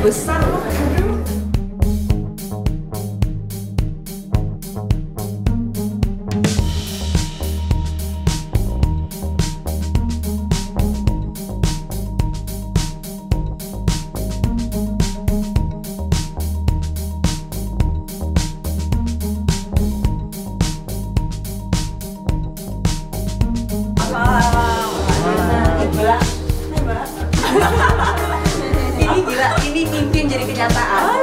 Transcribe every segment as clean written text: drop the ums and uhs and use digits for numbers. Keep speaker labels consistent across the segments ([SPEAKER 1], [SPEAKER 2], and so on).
[SPEAKER 1] besar loh. Ini mimpi yang jadi kenyataan.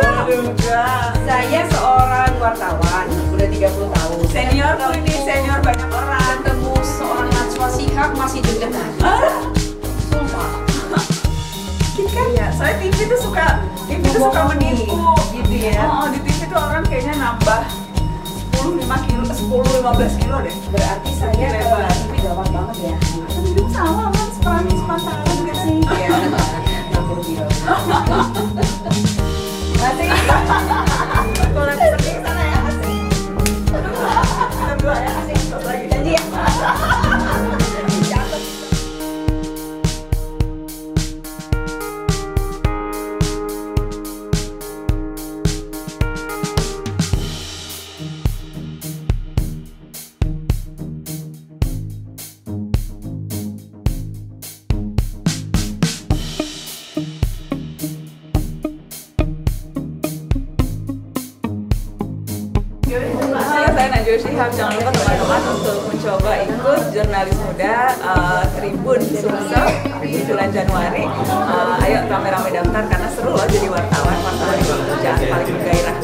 [SPEAKER 1] Saya seorang wartawan, udah 30 tahun.
[SPEAKER 2] Senior tuh ini, senior banyak orang.
[SPEAKER 1] Ketemu seorang Najwa Shihab masih deg-degan. Sumpah.
[SPEAKER 2] Kan ya, saya TV tuh suka menipu
[SPEAKER 1] gitu ya.
[SPEAKER 2] Oh, di TV tuh orang kayaknya nambah 10-15 kilo deh.
[SPEAKER 1] Berarti saya ke TV gawat banget ya.
[SPEAKER 2] Hidup sama kan, sepantaran gak sih?
[SPEAKER 1] Iya, 60 kilo.
[SPEAKER 2] Masih. Kalau nanti pergi ke sana ya, asik. Kita dua ya, asik. Terus lagi.
[SPEAKER 1] Janji ya.
[SPEAKER 2] Saya Najwa Shihab, jangan lupa teman-teman untuk mencoba ikut jurnalis muda Tribun Sumsel di bulan Januari. Ayo rame-rame daftar karena seru loh jadi wartawan. Wartawan itu kerjaan paling bergairah.